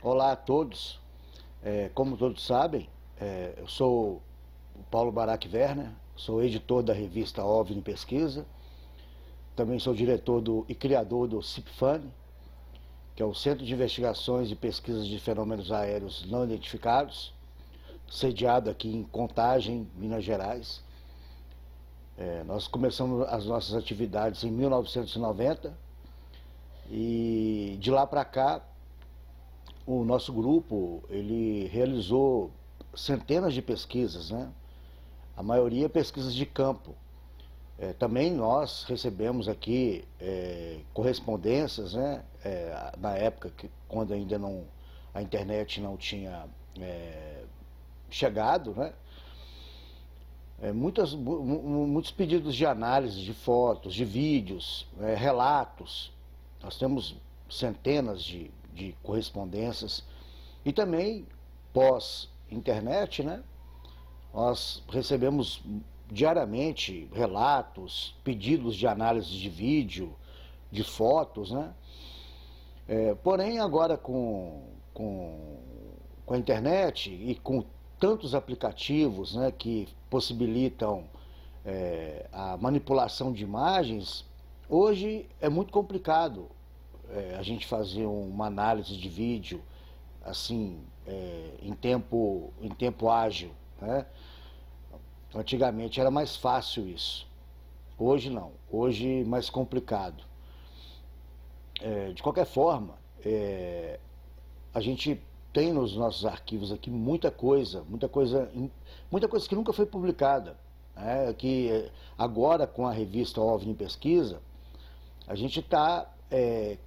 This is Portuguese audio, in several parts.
Olá a todos. Como todos sabem, eu sou o Paulo Barak Werner, sou editor da revista OVNI Pesquisa, também sou diretor e criador do CIPFANI, que é o Centro de Investigações e Pesquisas de Fenômenos Aéreos Não Identificados, sediado aqui em Contagem, Minas Gerais. Nós começamos as nossas atividades em 1990 e de lá para cá o nosso grupo ele realizou centenas de pesquisas, né? A maioria pesquisas de campo. Também nós recebemos aqui correspondências, né? Na época quando ainda a internet não tinha chegado, né? Muitos pedidos de análise de fotos, de vídeos, relatos. Nós temos centenas de correspondências. E também, pós-internet, né, nós recebemos diariamente relatos, pedidos de análise de vídeo, de fotos, né? Porém, agora com a internet e com tantos aplicativos, né, que possibilitam a manipulação de imagens, hoje é muito complicado a gente fazer uma análise de vídeo assim em tempo ágil, né? Antigamente era mais fácil isso, hoje não, hoje é mais complicado. De qualquer forma, a gente tem nos nossos arquivos aqui muita coisa que nunca foi publicada, né? Que agora com a revista OVNI Pesquisa, a gente está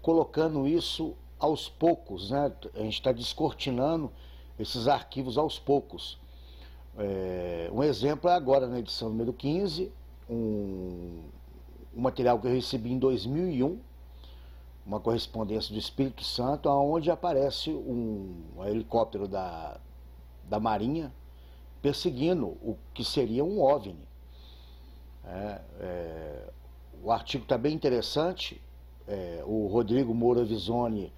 colocando isso aos poucos, né? A gente está descortinando esses arquivos aos poucos. Um exemplo é agora na edição número 15, um material que eu recebi em 2001, uma correspondência do Espírito Santo, onde aparece um helicóptero da Marinha perseguindo o que seria um OVNI. O artigo está bem interessante. O Rodrigo Moura Visoni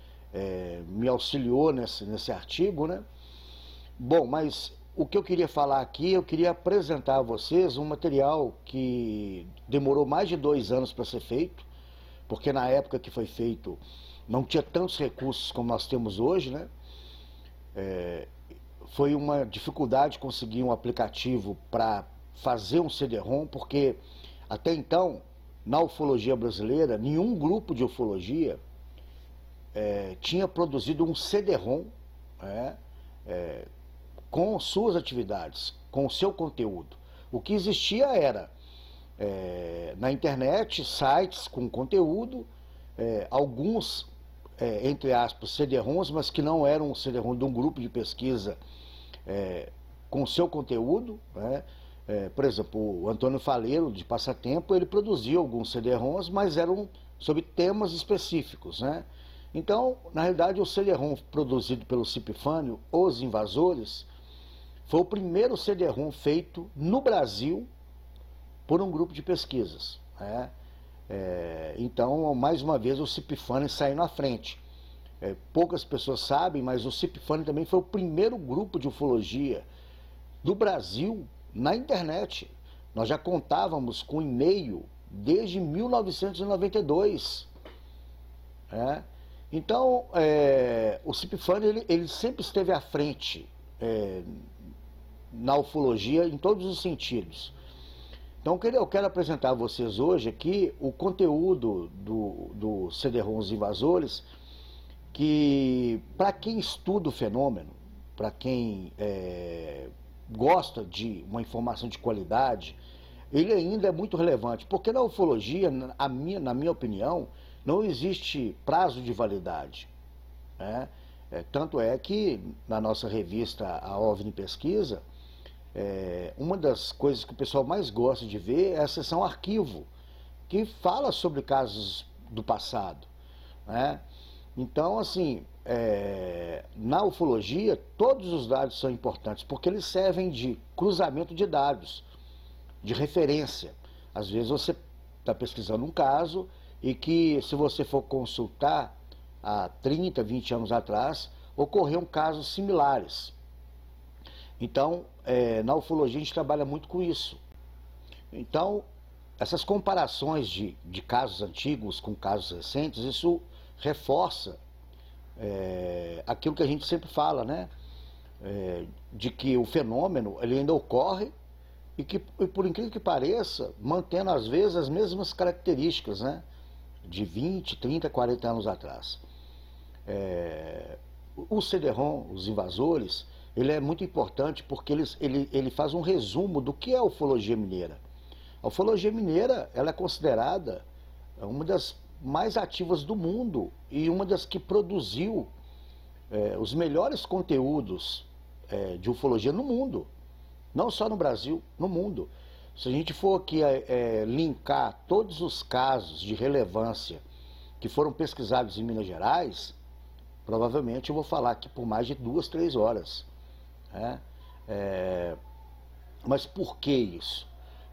me auxiliou nesse artigo, né? Bom, mas o que eu queria falar aqui, eu queria apresentar a vocês um material que demorou mais de 2 anos para ser feito, porque na época que foi feito não tinha tantos recursos como nós temos hoje, né? Foi uma dificuldade conseguir um aplicativo para fazer um CD-ROM, porque até então, na ufologia brasileira, nenhum grupo de ufologia tinha produzido um CD-ROM com suas atividades, com o seu conteúdo. O que existia era na internet, sites com conteúdo, alguns, entre aspas, CD-ROMs, mas que não eram um CD-ROM de um grupo de pesquisa com o seu conteúdo, né? Por exemplo, o Antônio Faleiro, de Passatempo, ele produziu alguns CD-ROMs, mas eram sobre temas específicos, né? Então, na realidade, o CD-ROM produzido pelo CIPFANI, Os Invasores, foi o primeiro CD-ROM feito no Brasil por um grupo de pesquisas, né? Então, mais uma vez, o CIPFANI saiu na frente. Poucas pessoas sabem, mas o CIPFANI também foi o primeiro grupo de ufologia do Brasil na internet. Nós já contávamos com e-mail desde 1992. Então, o CIPFANI ele sempre esteve à frente na ufologia em todos os sentidos. Então eu quero apresentar a vocês hoje aqui o conteúdo do CD-ROM Os Invasores, que para quem estuda o fenômeno, para quem gosta de uma informação de qualidade, ele ainda é muito relevante, porque na ufologia, na minha opinião, não existe prazo de validade, né? Tanto é que na nossa revista, a OVNI Pesquisa, uma das coisas que o pessoal mais gosta de ver é a seção arquivo, que fala sobre casos do passado, né? Então, assim, na ufologia, todos os dados são importantes, porque eles servem de cruzamento de dados, de referência. Às vezes você está pesquisando um caso e que, se você for consultar há 30, 20 anos atrás, ocorreram casos similares. Então, na ufologia a gente trabalha muito com isso. Então, essas comparações de casos antigos com casos recentes, isso reforça aquilo que a gente sempre fala, né? De que o fenômeno ele ainda ocorre e que, por incrível que pareça, mantendo às vezes as mesmas características, né? De 20, 30, 40 anos atrás. O CD-ROM, os invasores, ele é muito importante porque ele faz um resumo do que é a ufologia mineira. A ufologia mineira ela é considerada uma das mais ativas do mundo e uma das que produziu os melhores conteúdos de ufologia no mundo. Não só no Brasil, no mundo. Se a gente for aqui linkar todos os casos de relevância que foram pesquisados em Minas Gerais, provavelmente eu vou falar aqui por mais de 2, 3 horas. Mas por que isso?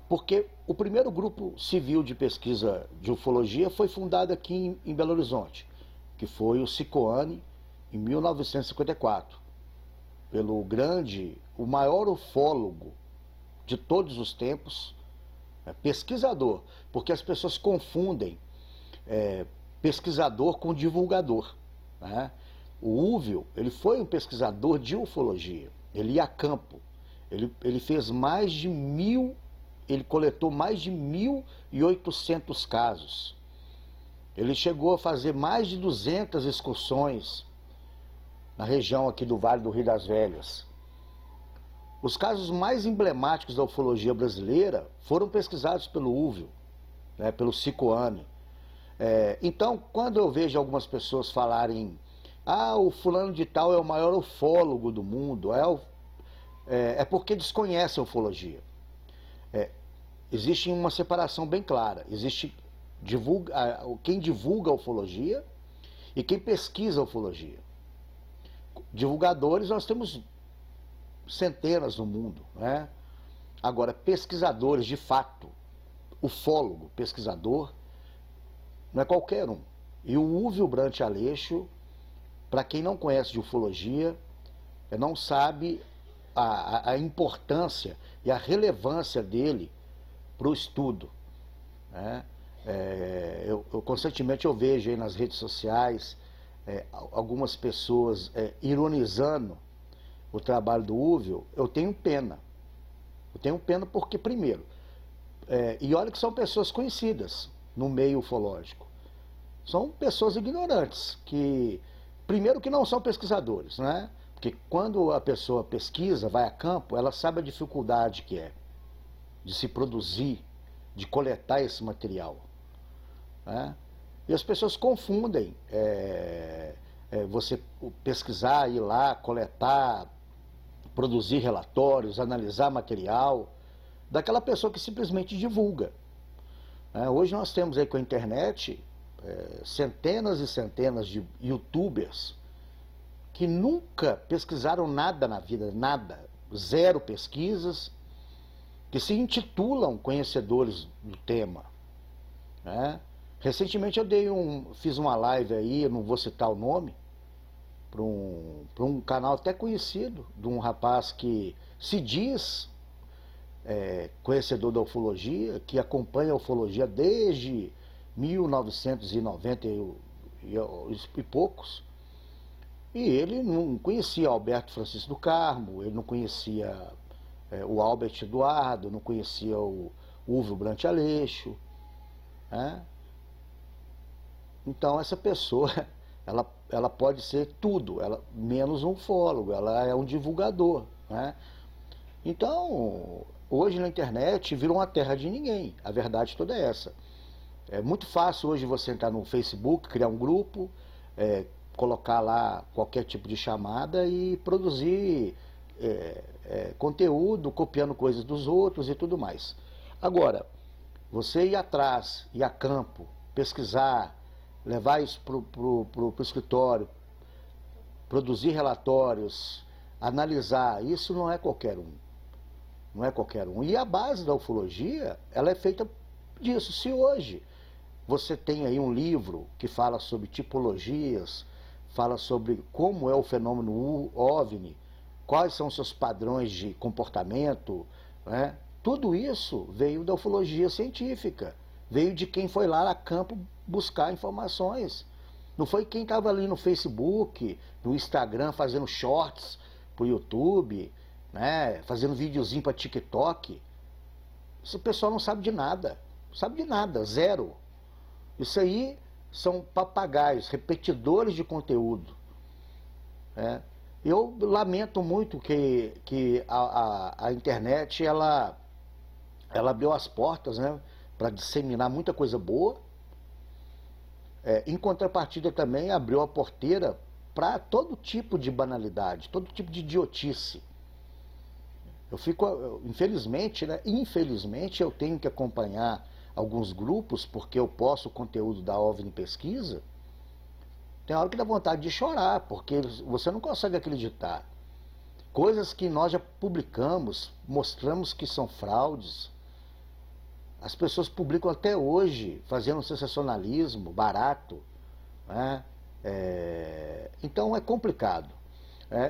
Porque o primeiro grupo civil de pesquisa de ufologia foi fundado aqui em Belo Horizonte, que foi o SICOANE, em 1954, pelo o maior ufólogo de todos os tempos, pesquisador, porque as pessoas confundem pesquisador com divulgador, né? O Húvio, ele foi um pesquisador de ufologia, ele ia a campo, ele fez mais de 1.000, ele coletou mais de 1.800 casos, ele chegou a fazer mais de 200 excursões na região aqui do Vale do Rio das Velhas. Os casos mais emblemáticos da ufologia brasileira foram pesquisados pelo Húvio, né, pelo SICOANE. Então, quando eu vejo algumas pessoas falarem o fulano de tal é o maior ufólogo do mundo, é porque desconhecem a ufologia. Existe uma separação bem clara. Existe quem divulga a ufologia e quem pesquisa a ufologia. Divulgadores nós temos centenas no mundo, né? Agora, pesquisadores de fato, ufólogo, pesquisador, não é qualquer um. E o Húvio Brant Aleixo, para quem não conhece de ufologia, não sabe a importância e a relevância dele para o estudo, né? Constantemente eu vejo aí nas redes sociais algumas pessoas ironizando o trabalho do Húvio. Eu tenho pena. Eu tenho pena porque, primeiro, e olha que são pessoas conhecidas no meio ufológico. São pessoas ignorantes, primeiro que não são pesquisadores, né? Porque quando a pessoa pesquisa, vai a campo, ela sabe a dificuldade que é de se produzir, de coletar esse material, né? E as pessoas confundem você pesquisar, ir lá, coletar, produzir relatórios, analisar material, daquela pessoa que simplesmente divulga. Hoje nós temos aí com a internet centenas e centenas de youtubers que nunca pesquisaram nada na vida, nada, zero pesquisas, que se intitulam conhecedores do tema, né? Recentemente eu fiz uma live aí, eu não vou citar o nome, para um canal até conhecido, de um rapaz que se diz conhecedor da ufologia, que acompanha a ufologia desde 1990 e poucos, e ele não conhecia Alberto Francisco do Carmo, ele não conhecia o Albert Eduardo, não conhecia o Húvio Brant Aleixo, né? Então essa pessoa, ela pode ser tudo, menos um ufólogo, ela é um divulgador, né? Então, hoje na internet virou uma terra de ninguém, a verdade toda é essa. É muito fácil hoje você entrar no Facebook, criar um grupo, colocar lá qualquer tipo de chamada e produzir conteúdo, copiando coisas dos outros e tudo mais. Agora, você ir atrás, ir a campo, pesquisar, levar isso para o escritório, produzir relatórios, analisar, isso não é qualquer um. Não é qualquer um. E a base da ufologia, ela é feita disso. Se hoje você tem aí um livro que fala sobre tipologias, fala sobre como é o fenômeno OVNI, quais são seus padrões de comportamento, né? Tudo isso veio da ufologia científica, veio de quem foi lá a campo buscar informações. Não foi quem estava ali no Facebook, no Instagram, fazendo shorts pro YouTube, né? Fazendo videozinho para TikTok. Esse pessoal não sabe de nada, não sabe de nada, zero. Isso aí são papagaios, repetidores de conteúdo. Né? Eu lamento muito que a internet ela abriu as portas, né, para disseminar muita coisa boa. Em contrapartida também abriu a porteira para todo tipo de banalidade, todo tipo de idiotice. Infelizmente, né, infelizmente eu tenho que acompanhar alguns grupos porque eu posto o conteúdo da OVNI Pesquisa. Tem hora que dá vontade de chorar, porque você não consegue acreditar. Coisas que nós já publicamos, mostramos que são fraudes. As pessoas publicam até hoje, fazendo sensacionalismo barato. Né? Então é complicado.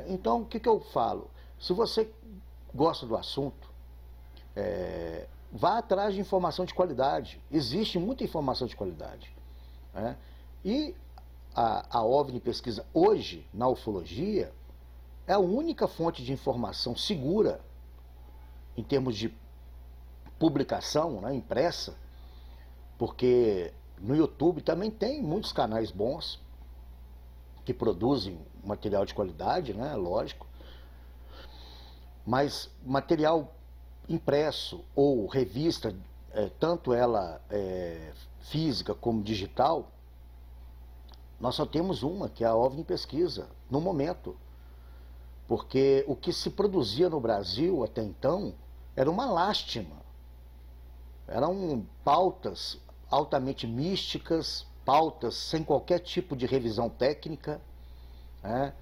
Então o que eu falo? Se você gosta do assunto, vá atrás de informação de qualidade. Existe muita informação de qualidade. Né? E a OVNI Pesquisa hoje, na ufologia, é a única fonte de informação segura, em termos de publicação, né, impressa, porque no YouTube também tem muitos canais bons, que produzem material de qualidade, né, lógico, mas material impresso ou revista, tanto ela física como digital, nós só temos uma, que é a OVNI Pesquisa, no momento. Porque o que se produzia no Brasil até então era uma lástima. Eram pautas altamente místicas, pautas sem qualquer tipo de revisão técnica. Né?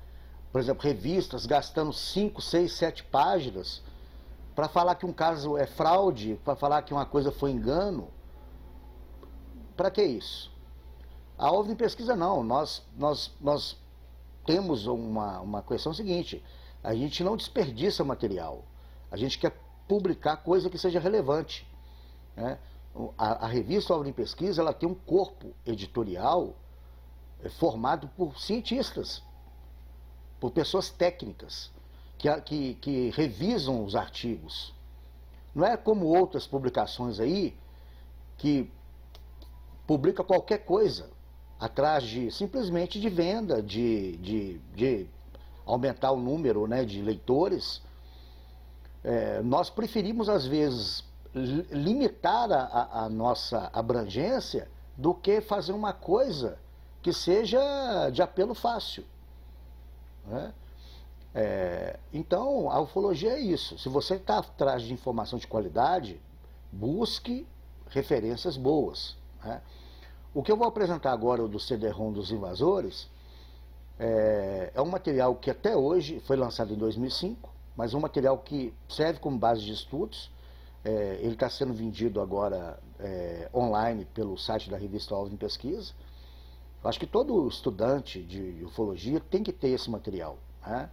Por exemplo, revistas gastando 5, 6, 7 páginas para falar que um caso é fraude, para falar que uma coisa foi engano. Para que isso? A OVNI Pesquisa não, nós temos uma questão seguinte: a gente não desperdiça material, a gente quer publicar coisa que seja relevante. Né? A revista OVNI Pesquisa ela tem um corpo editorial formado por cientistas, por pessoas técnicas, que revisam os artigos. Não é como outras publicações aí, que publica qualquer coisa, atrás simplesmente de venda, de aumentar o número, né, de leitores. Nós preferimos, às vezes, limitar a nossa abrangência do que fazer uma coisa que seja de apelo fácil. Né? Então, a ufologia é isso. Se você está atrás de informação de qualidade, busque referências boas. Né? O que eu vou apresentar agora, o do CD-ROM dos invasores, é um material que até hoje foi lançado em 2005, mas um material que serve como base de estudos. Ele está sendo vendido agora online pelo site da revista OVNI Pesquisa. Eu acho que todo estudante de ufologia tem que ter esse material. Né?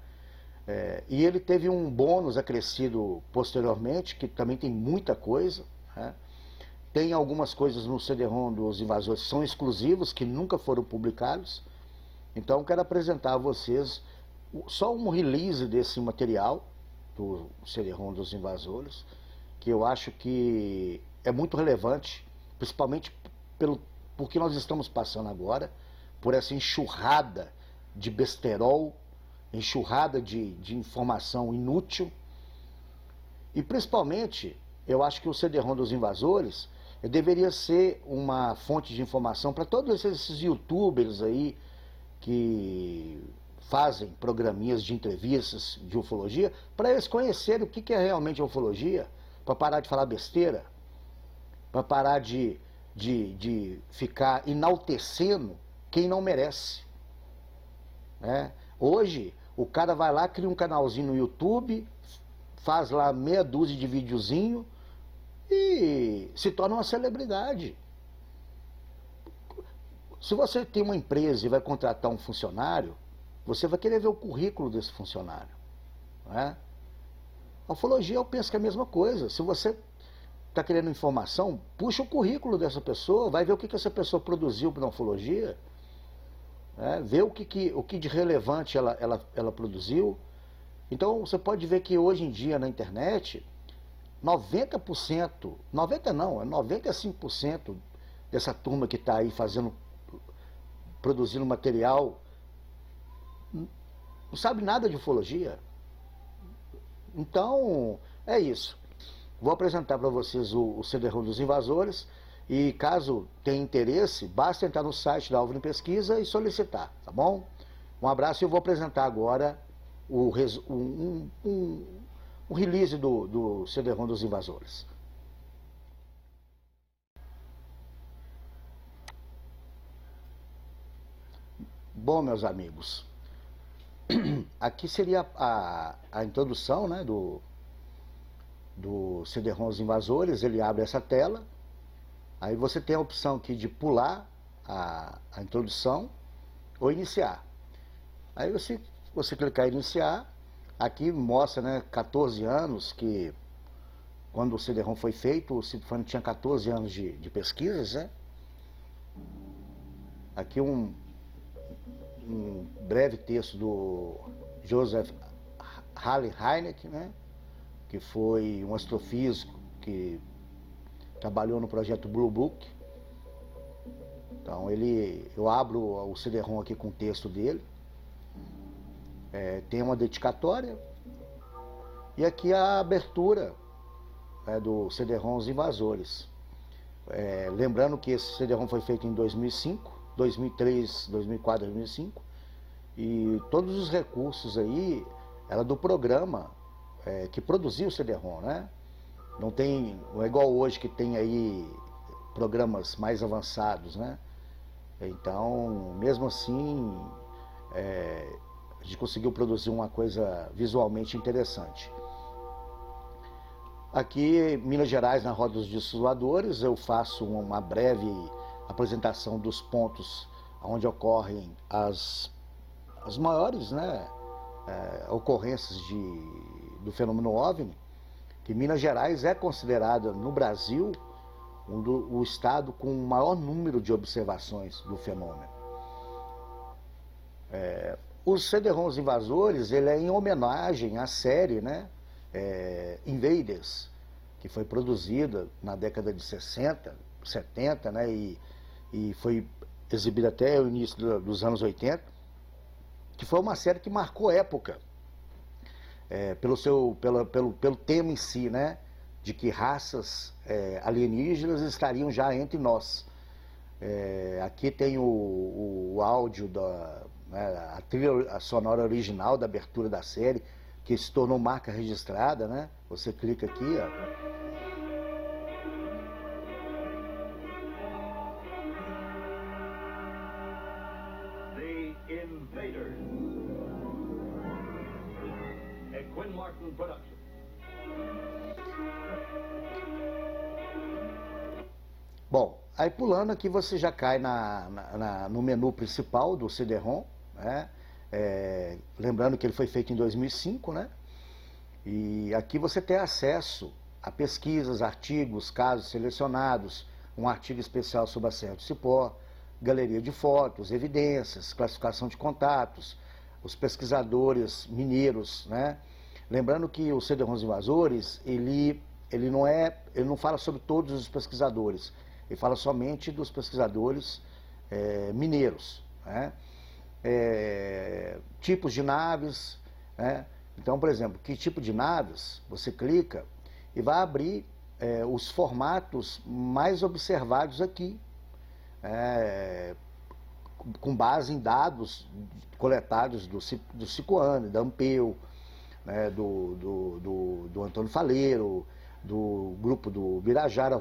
E ele teve um bônus acrescido posteriormente, que também tem muita coisa. Né? Tem algumas coisas no CD-ROM dos invasores que são exclusivos, que nunca foram publicados. Então, quero apresentar a vocês só um release desse material, do CD-ROM dos invasores, que eu acho que é muito relevante, principalmente por que nós estamos passando agora, por essa enxurrada de besterol, enxurrada de informação inútil. E, principalmente, eu acho que o CD-ROM dos invasores deveria ser uma fonte de informação para todos esses youtubers aí que fazem programinhas de entrevistas de ufologia, para eles conhecerem o que é realmente a ufologia, para parar de falar besteira, para parar de ficar enaltecendo quem não merece. Né? Hoje, o cara vai lá, cria um canalzinho no YouTube, faz lá meia dúzia de videozinho e se torna uma celebridade. Se você tem uma empresa e vai contratar um funcionário, você vai querer ver o currículo desse funcionário, não é? A ufologia, eu penso que é a mesma coisa. Se você está querendo informação, puxa o currículo dessa pessoa, vai ver o que essa pessoa produziu para a ufologia, né? Vê o que de relevante ela produziu. Então, você pode ver que hoje em dia na internet, 90%, 90 não, é 95% dessa turma que está aí produzindo material, não sabe nada de ufologia. Então, é isso. Vou apresentar para vocês o CD-ROM dos invasores e caso tenha interesse, basta entrar no site da OVNI Pesquisa e solicitar, tá bom? Um abraço e eu vou apresentar agora um release do CD-ROM dos invasores. Bom, meus amigos, aqui seria a introdução, né, do CD-ROM dos invasores. Ele abre essa tela, aí você tem a opção aqui de pular a introdução ou iniciar. Aí você clicar em iniciar, aqui mostra, né, 14 anos, que quando o CD-ROM foi feito, o CIPFAN tinha 14 anos de pesquisas, né? Aqui um breve texto do Joseph Halley Hynek, né, que foi um astrofísico que trabalhou no projeto Blue Book. Então eu abro o CD-ROM aqui com o texto dele, tem uma dedicatória e aqui a abertura do CD-ROM Os Invasores. Lembrando que esse CD-ROM foi feito em 2005, 2003, 2004, 2005, e todos os recursos aí era do programa que produziu o CD-ROM, né? Não é igual hoje que tem aí programas mais avançados, né? Então, mesmo assim, a gente conseguiu produzir uma coisa visualmente interessante. Aqui, Minas Gerais, na Roda dos Discos Voadores, eu faço uma breve apresentação dos pontos onde ocorrem as maiores, né, ocorrências do fenômeno OVNI, que Minas Gerais é considerada no Brasil o estado com o maior número de observações do fenômeno. O CD-ROM Invasores, ele é em homenagem à série, né, Invaders, que foi produzida na década de 60, 70, né, e foi exibida até o início dos anos 80, que foi uma série que marcou época, pelo tema em si, né, de que raças alienígenas estariam já entre nós. Aqui tem o áudio a trilha sonora original da abertura da série, que se tornou marca registrada, né? Você clica aqui, ó. Invaders. A Quinn Martin production. Bom, aí pulando aqui você já cai no menu principal do CD-ROM, né? Lembrando que ele foi feito em 2005, né? E aqui você tem acesso a pesquisas, artigos, casos selecionados, um artigo especial sobre a Serra do Cipó, galeria de fotos, evidências, classificação de contatos, os pesquisadores mineiros, né? Lembrando que o CD-ROM Invasores, ele não fala sobre todos os pesquisadores, ele fala somente dos pesquisadores mineiros, né? Tipos de naves, né? Então, por exemplo, que tipo de naves? Você clica e vai abrir os formatos mais observados aqui, com base em dados coletados do Cicoane, da Ampeu, né, do Antônio Faleiro, do grupo do Birajara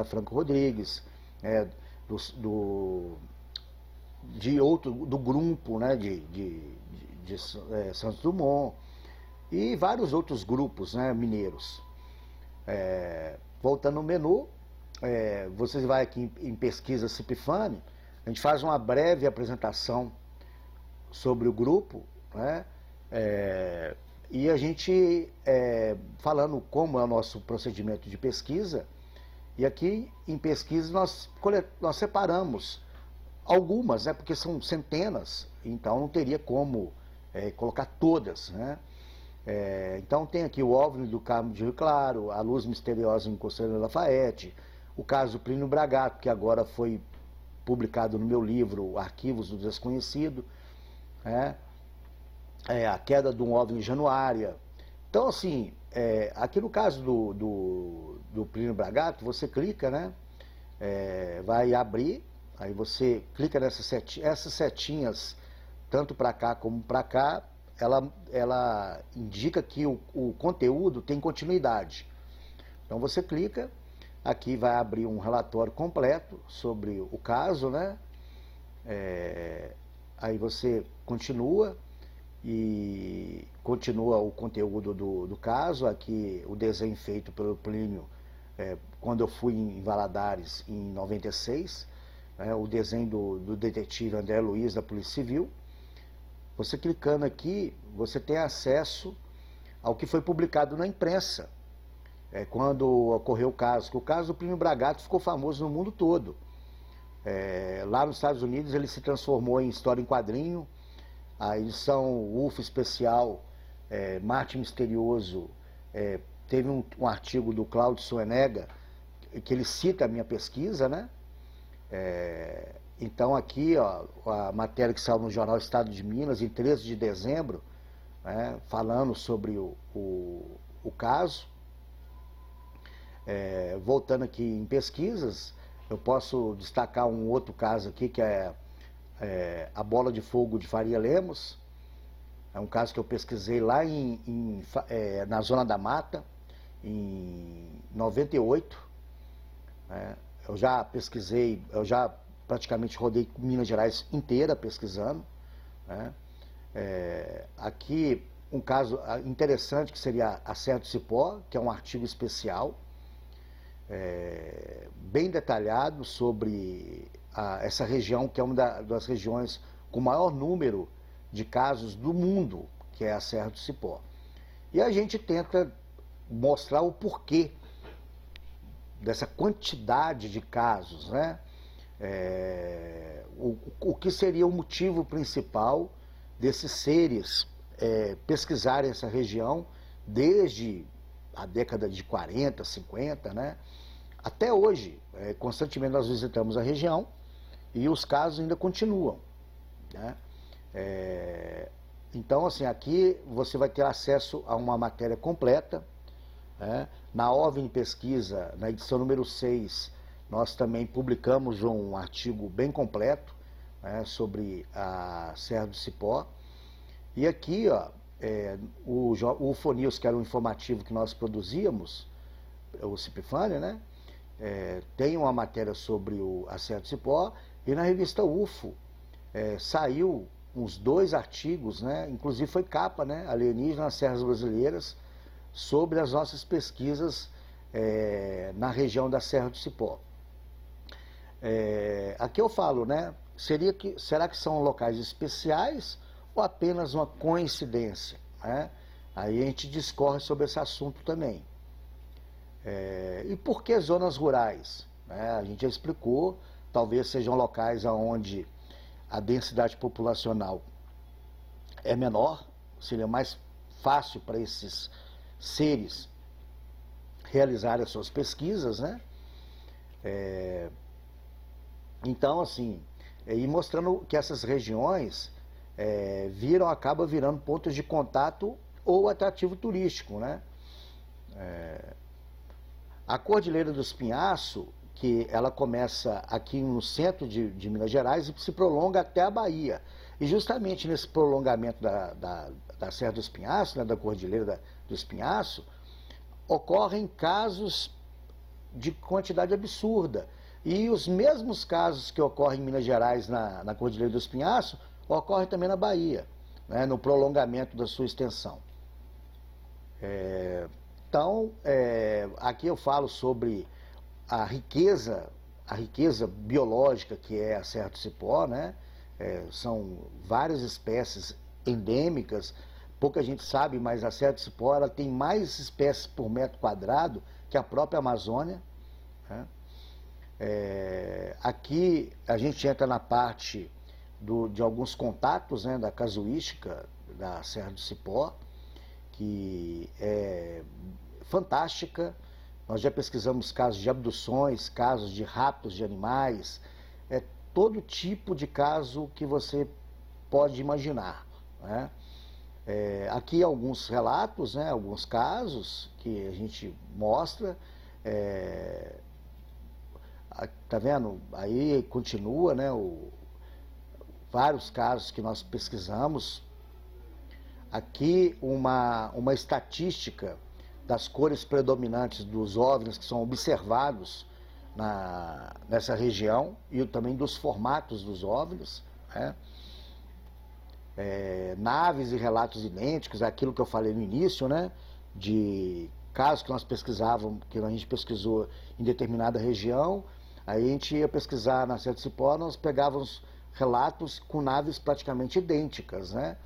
Franco Rodrigues, do grupo, né, de Santos Dumont e vários outros grupos, né, mineiros. Voltando no menu, você vai aqui em pesquisa CIPFAN, a gente faz uma breve apresentação sobre o grupo, né? E a gente, falando como é o nosso procedimento de pesquisa, e aqui em pesquisa nós separamos algumas, né? Porque são centenas, então não teria como colocar todas, né? Então tem aqui o OVNI do Carmo de Rio Claro, a luz misteriosa em Conselheiro Lafayette, o caso Plínio Bragato, que agora foi publicado no meu livro Arquivos do Desconhecido, né? A queda de um OVNI em Januária. Então, assim, aqui no caso do Plínio Bragato, você clica, né? Vai abrir, aí você clica nessas essas setinhas, tanto para cá como para cá, ela indica que o conteúdo tem continuidade. Então você clica, aqui vai abrir um relatório completo sobre o caso, né? Aí você continua e continua o conteúdo do caso. Aqui o desenho feito pelo Plínio quando eu fui em Valadares em 96, né? O desenho do detetive André Luiz da Polícia Civil. Você clicando aqui, você tem acesso ao que foi publicado na imprensa, quando ocorreu o caso. Que o caso do Plínio Bragato ficou famoso no mundo todo. Lá nos Estados Unidos ele se transformou em história em quadrinho. A edição UFO especial Marte Misterioso teve um artigo do Cláudio Suenega que ele cita a minha pesquisa, né? Então aqui, ó, a matéria que saiu no jornal Estado de Minas em 13 de dezembro, né, falando sobre o caso. Voltando aqui em pesquisas, eu posso destacar um outro caso aqui, que é a bola de fogo de Faria Lemos. É um caso que eu pesquisei lá na Zona da Mata, em 98. Eu já pesquisei, eu já praticamente rodei Minas Gerais inteira pesquisando, né? Aqui um caso interessante que seria a Serra do Cipó, que é um artigo especial, bem detalhado sobre essa região, que é uma das regiões com maior número de casos do mundo, que é a Serra do Cipó. E a gente tenta mostrar o porquê dessa quantidade de casos, né? O que seria o motivo principal desses seres pesquisarem essa região desde a década de 40, 50, né? Até hoje, constantemente nós visitamos a região e os casos ainda continuam, né? Então, assim, aqui você vai ter acesso a uma matéria completa, né? Na OVNI Pesquisa, na edição número 6, nós também publicamos um artigo bem completo, né, sobre a Serra do Cipó. E aqui, ó, o UFO News, que era um informativo que nós produzíamos, o Cipifane, né? Tem uma matéria sobre a Serra do Cipó, e na revista UFO saiu uns 2 artigos, né? Inclusive foi capa, né? Alienígenas nas Serras Brasileiras, sobre as nossas pesquisas na região da Serra do Cipó. Aqui eu falo, né? Será que são locais especiais ou apenas uma coincidência, né? Aí a gente discorre sobre esse assunto também. E por que zonas rurais? A gente já explicou, talvez sejam locais onde a densidade populacional é menor, seria mais fácil para esses seres realizarem as suas pesquisas, né? Então, assim, e mostrando que essas regiões acabam virando pontos de contato ou atrativo turístico, né? A Cordilheira do Espinhaço, que ela começa aqui no centro de Minas Gerais e se prolonga até a Bahia. E justamente nesse prolongamento da Serra do Espinhaço, né, da Cordilheira do Espinhaço, ocorrem casos de quantidade absurda. E os mesmos casos que ocorrem em Minas Gerais na Cordilheira do Espinhaço, ocorrem também na Bahia, né, no prolongamento da sua extensão. Então, aqui eu falo sobre a riqueza a riqueza biológica que é a Serra do Cipó, né? São várias espécies endêmicas, pouca gente sabe, mas a Serra do Cipó ela tem mais espécies por metro quadrado que a própria Amazônia, né? Aqui a gente entra na parte de alguns contatos, né, da casuística da Serra do Cipó, que é fantástica. Nós já pesquisamos casos de abduções, casos de raptos de animais, todo tipo de caso que você pode imaginar, né? Aqui alguns relatos, né, alguns casos que a gente mostra. Tá vendo? Aí continua, né, vários casos que nós pesquisamos. Aqui uma estatística das cores predominantes dos OVNIs que são observados nessa região e também dos formatos dos OVNIs, né? Naves e relatos idênticos, aquilo que eu falei no início, né, de casos que nós pesquisávamos, que a gente pesquisou em determinada região, aí a gente ia pesquisar na Serra do Cipó, nós pegávamos relatos com naves praticamente idênticas, né?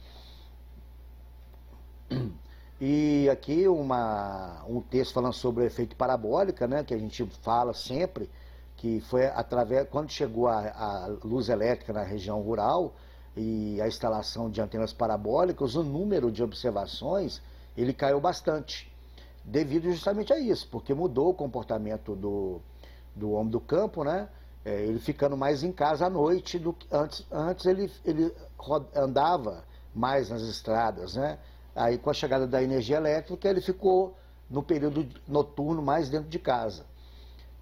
E aqui um texto falando sobre o efeito parabólica, né, que a gente fala sempre, que foi quando chegou a luz elétrica na região rural e a instalação de antenas parabólicas, o número de observações ele caiu bastante, devido justamente a isso, porque mudou o comportamento do homem do campo, né? Ele ficando mais em casa à noite do que antes ele andava mais nas estradas, né? Aí com a chegada da energia elétrica ele ficou no período noturno mais dentro de casa.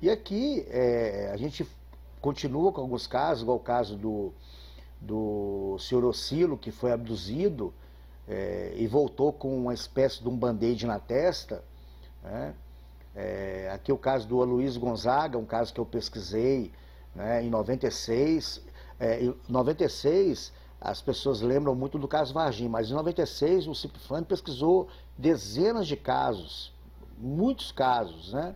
E aqui a gente continua com alguns casos, igual o caso do senhor Ocilo, que foi abduzido e voltou com uma espécie de um band-aid na testa, né? Aqui o caso do Aloysio Gonzaga, um caso que eu pesquisei, né, em 96. Em 96 as pessoas lembram muito do caso Varginha, mas em 96 o Cipfund pesquisou dezenas de casos, muitos casos, né?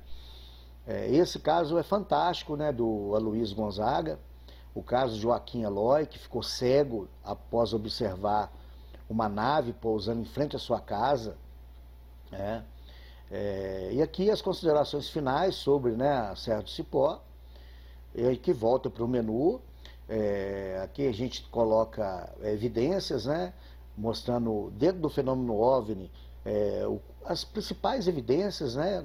Esse caso é fantástico, né, do Aloysio Gonzaga, o caso de Joaquim Eloy, que ficou cego após observar uma nave pousando em frente à sua casa, né? E aqui as considerações finais sobre, né, a Serra do Cipó, que volta para o menu. Aqui a gente coloca evidências, né, mostrando dentro do fenômeno OVNI as principais evidências, né,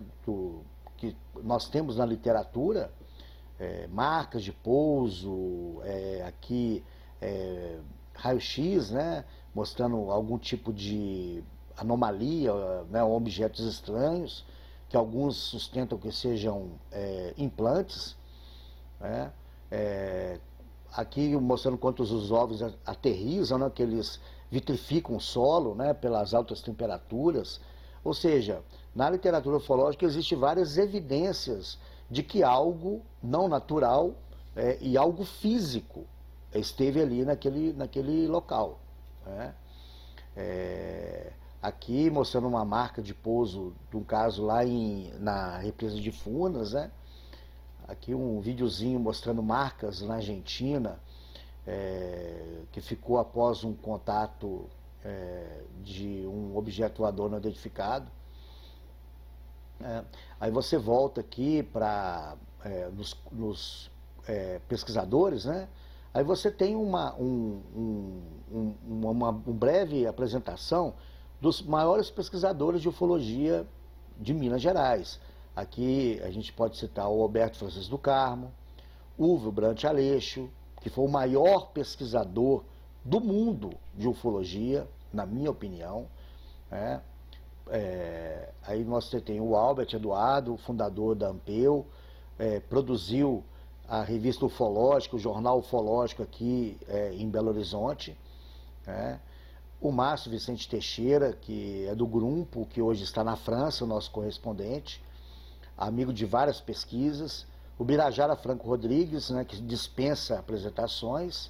que nós temos na literatura, marcas de pouso, aqui raio-x, né, mostrando algum tipo de anomalia, né, objetos estranhos, que alguns sustentam que sejam implantes, né? Aqui mostrando quantos os ovos aterrissam, né, que eles vitrificam o solo, né, pelas altas temperaturas. Ou seja, na literatura ufológica existem várias evidências de que algo não natural e algo físico esteve ali naquele local, né? Aqui mostrando uma marca de pouso de um caso lá na represa de Furnas, né? Aqui um videozinho mostrando marcas na Argentina, que ficou após um contato de um objeto voador não identificado. Aí você volta aqui para nos pesquisadores, né? Aí você tem uma breve apresentação dos maiores pesquisadores de ufologia de Minas Gerais. Aqui a gente pode citar o Alberto Francisco do Carmo, Uvo Brant Aleixo, que foi o maior pesquisador do mundo de ufologia, na minha opinião, né? Aí nós temos o Albert Eduardo, fundador da Ampeu, produziu a revista ufológica, o jornal ufológico aqui em Belo Horizonte, né? O Márcio Vicente Teixeira, que é do Grupo, que hoje está na França, o nosso correspondente, amigo de várias pesquisas. O Birajara Franco Rodrigues, né, que dispensa apresentações,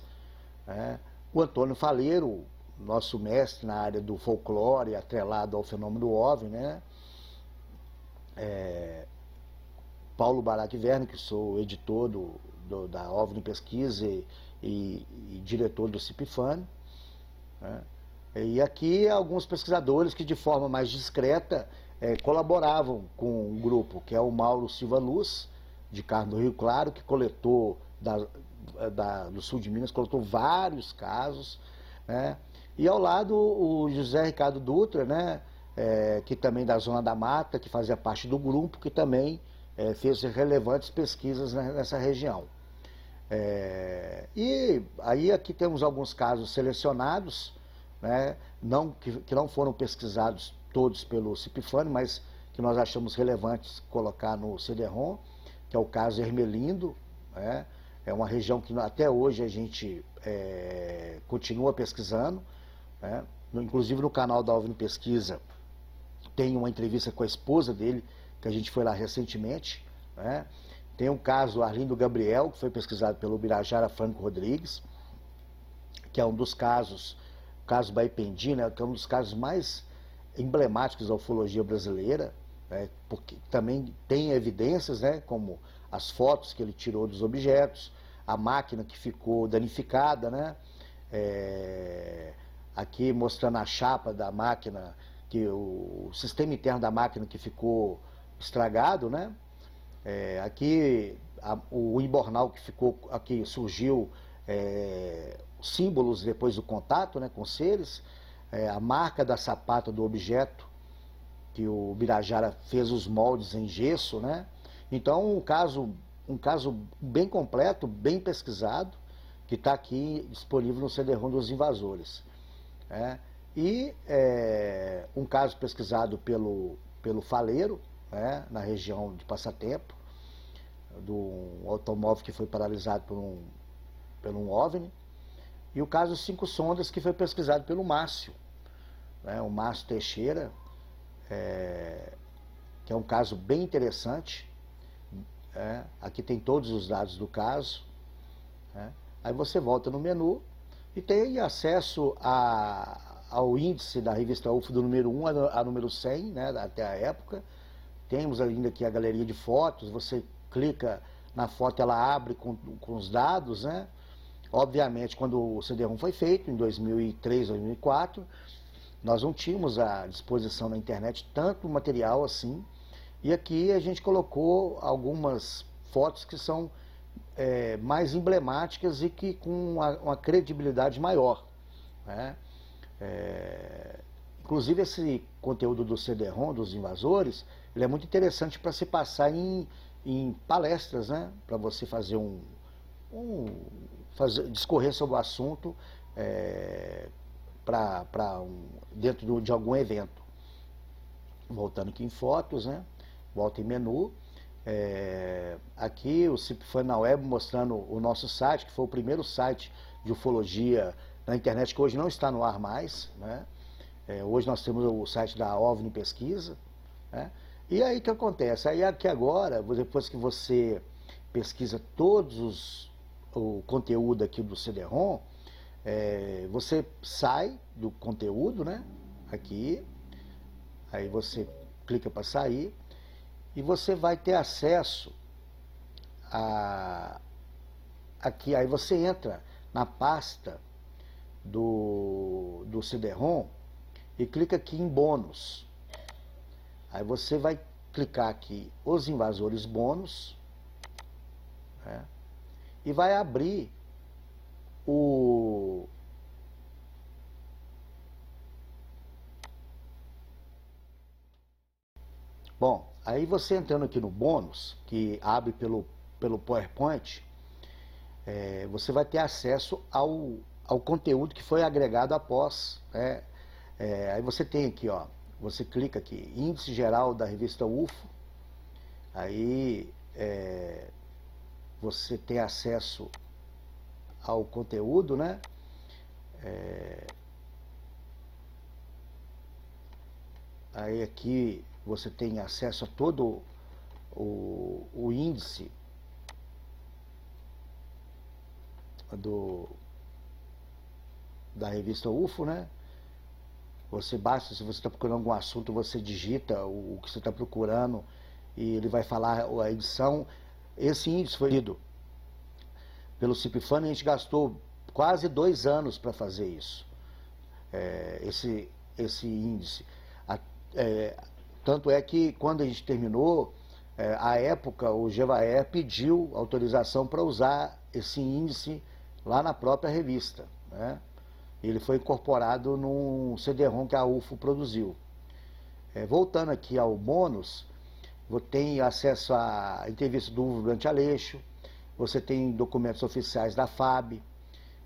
né? O Antônio Faleiro, nosso mestre na área do folclore, atrelado ao fenômeno OVNI, né? Paulo Barack Verne, que sou editor da OVNI Pesquisa e diretor do CIPIFANE, né? E aqui alguns pesquisadores que de forma mais discreta colaboravam com um grupo, que é o Mauro Silva Luz, de Carmo do Rio Claro, que coletou do sul de Minas, coletou vários casos, né? E ao lado o José Ricardo Dutra, né? Que também da Zona da Mata, que fazia parte do grupo, que também fez relevantes pesquisas nessa região. E aí aqui temos alguns casos selecionados, né? Que não foram pesquisados todos pelo CIPIFANE, mas que nós achamos relevantes colocar no CD-ROM, que é o caso Ermelindo, né? É uma região que até hoje a gente continua pesquisando, né? Inclusive no canal da OVNI Pesquisa tem uma entrevista com a esposa dele, que a gente foi lá recentemente, né? Tem um caso Arlindo Gabriel, que foi pesquisado pelo Birajara Franco Rodrigues, que é um dos casos, o caso Baipendi, né? Que é um dos casos mais emblemáticos da ufologia brasileira, né? Porque também tem evidências, né? Como as fotos que ele tirou dos objetos, a máquina que ficou danificada, né? Aqui mostrando a chapa da máquina, que o sistema interno da máquina que ficou estragado, né? Aqui o embornal que ficou, aqui surgiu símbolos depois do contato, né, com seres, a marca da sapata do objeto, que o Birajara fez os moldes em gesso, né? Então um caso bem completo, bem pesquisado, que está aqui disponível no CD-ROM dos Invasores. E um caso pesquisado pelo Faleiro, né, na região de Passatempo, do automóvel que foi paralisado por um OVNI, e o caso 5 sondas, que foi pesquisado pelo Márcio, né, o Márcio Teixeira, que é um caso bem interessante. Aqui tem todos os dados do caso, né? Aí você volta no menu e tem acesso ao índice da revista UFO do número 1 a número 100, né, até a época. Temos ainda aqui a galeria de fotos, você clica na foto, ela abre com os dados, né? Obviamente, quando o CD-ROM foi feito, em 2003, 2004, nós não tínhamos à disposição na internet tanto material assim, e aqui a gente colocou algumas fotos que são mais emblemáticas e que com uma credibilidade maior, né? Inclusive esse conteúdo do CD-ROM, dos Invasores, ele é muito interessante para se passar em palestras, né? Para você fazer discorrer sobre o assunto dentro de algum evento. Voltando aqui em fotos, né? Volta em menu. Aqui o CIPIFANE na web, mostrando o nosso site, que foi o primeiro site de ufologia na internet, que hoje não está no ar mais, né? Hoje nós temos o site da OVNI Pesquisa, né? E aí o que acontece? Aí aqui agora, depois que você pesquisa o conteúdo aqui do CD-ROM, você sai do conteúdo, né? Aqui, aí você clica para sair e você vai ter acesso aqui, aí você entra na pasta do CD-ROM e clica aqui em bônus. Aí você vai clicar aqui os Invasores bônus, né? E vai abrir Bom, aí você entrando aqui no bônus, que abre pelo PowerPoint, você vai ter acesso ao conteúdo que foi agregado após, né? Aí você tem aqui, ó, você clica aqui, índice geral da revista UFO, aí você tem acesso ao conteúdo, né? Aí aqui você tem acesso a todo o índice da revista UFO, né? Basta, se você está procurando algum assunto, você digita o que você está procurando e ele vai falar a edição. Esse índice foi lido pelo CIPFAN, e a gente gastou quase 2 anos para fazer isso, esse índice. Tanto é que quando a gente terminou, à época o GEVAER pediu autorização para usar esse índice lá na própria revista, né? Ele foi incorporado num CD-ROM que a UFO produziu. Voltando aqui ao bônus, você tem acesso à entrevista do Uvo Brant Aleixo, você tem documentos oficiais da FAB,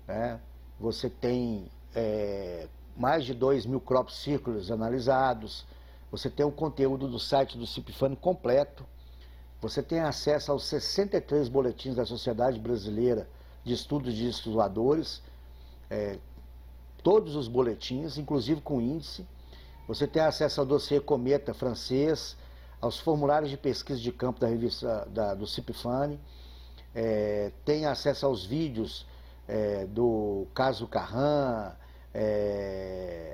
né? Você tem mais de 2.000 crop circulars analisados, você tem o conteúdo do site do CIPFAN completo, você tem acesso aos 63 boletins da Sociedade Brasileira de Estudos de Discos Voadores, todos os boletins, inclusive com índice. Você tem acesso ao dossiê Cometa francês, aos formulários de pesquisa de campo da revista do CIPFAN, tem acesso aos vídeos do caso Carran,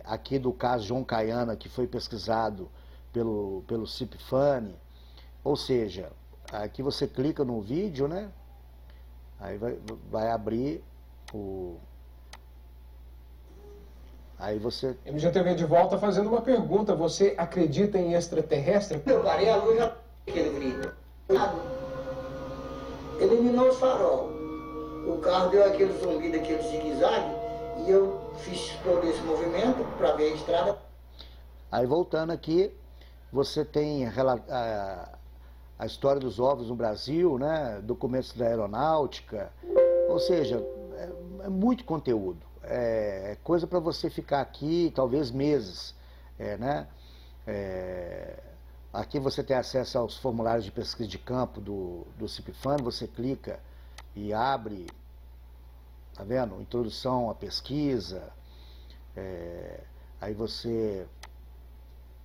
aqui do caso João Caiana, que foi pesquisado pelo CIPFAN. Ou seja, aqui você clica no vídeo, né? Aí vai abrir o... Aí você... MGTV de volta fazendo uma pergunta. Você acredita em extraterrestre? Eu parei a luz, já aquele grito. Eliminou os farol. O carro deu aquele zumbido, aquele zigue-zague, e eu fiz todo esse movimento para ver a estrada. Aí voltando aqui, você tem a história dos OVNIs no Brasil, né? Documentos da aeronáutica, ou seja, é muito conteúdo. É coisa para você ficar aqui talvez meses, né? Aqui você tem acesso aos formulários de pesquisa de campo do CIPFAN, você clica e abre, tá vendo? Introdução à pesquisa, aí você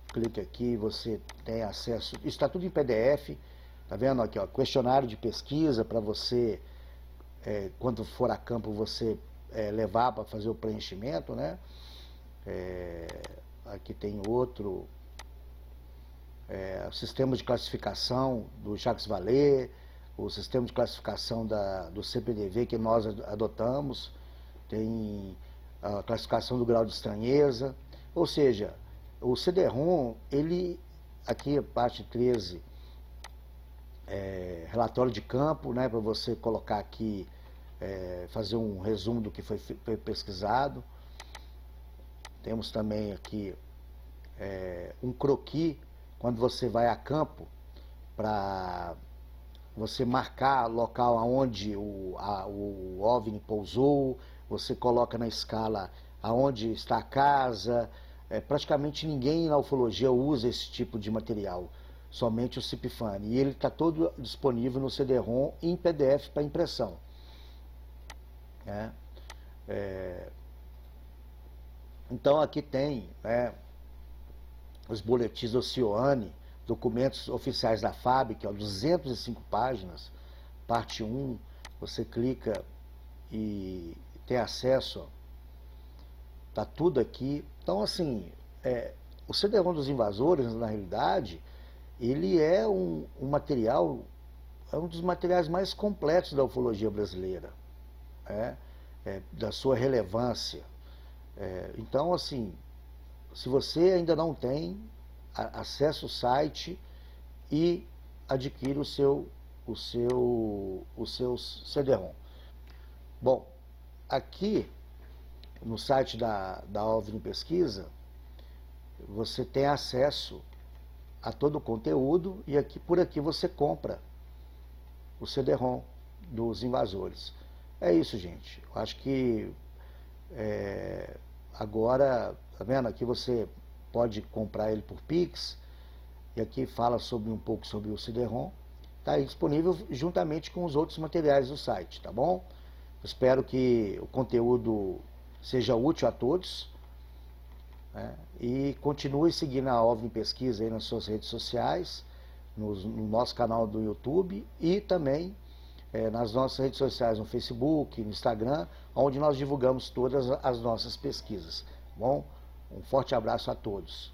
clica aqui, você tem acesso, isso está tudo em PDF, tá vendo aqui, ó, questionário de pesquisa para você, quando for a campo, você levar para fazer o preenchimento, né? Aqui tem outro, o sistema de classificação do Jacques Vallée, o sistema de classificação do CPDV que nós adotamos, tem a classificação do grau de estranheza, ou seja, o CD-ROM, ele, aqui a parte 13, relatório de campo, né, para você colocar aqui, fazer um resumo do que foi pesquisado. Temos também aqui um croquis, quando você vai a campo, para você marcar o local onde o OVNI pousou, você coloca na escala aonde está a casa. Praticamente ninguém na ufologia usa esse tipo de material, somente o CIPFAN. E ele está todo disponível no CD-ROM em PDF para impressão. Então aqui tem, os boletins do CIOANI, documentos oficiais da FAB, que é 205 páginas, parte 1, você clica e tem acesso, tá tudo aqui. Então assim, o CD-ROM dos invasores, na realidade, ele é um material, é um dos materiais mais completos da ufologia brasileira, da sua relevância. Então assim, se você ainda não tem, acesse o site e adquire o seu CD-ROM. Bom, aqui no site da OVNI Pesquisa, você tem acesso a todo o conteúdo, e por aqui você compra o CD-ROM dos invasores. É isso, gente. Eu acho que agora, tá vendo? Aqui você pode comprar ele por Pix, e aqui fala um pouco sobre o CD-ROM. Está aí disponível juntamente com os outros materiais do site, tá bom? Espero que o conteúdo seja útil a todos, né? E continue seguindo a OVNI Pesquisa aí nas suas redes sociais, no nosso canal do YouTube e também nas nossas redes sociais, no Facebook, no Instagram, onde nós divulgamos todas as nossas pesquisas. Bom, um forte abraço a todos.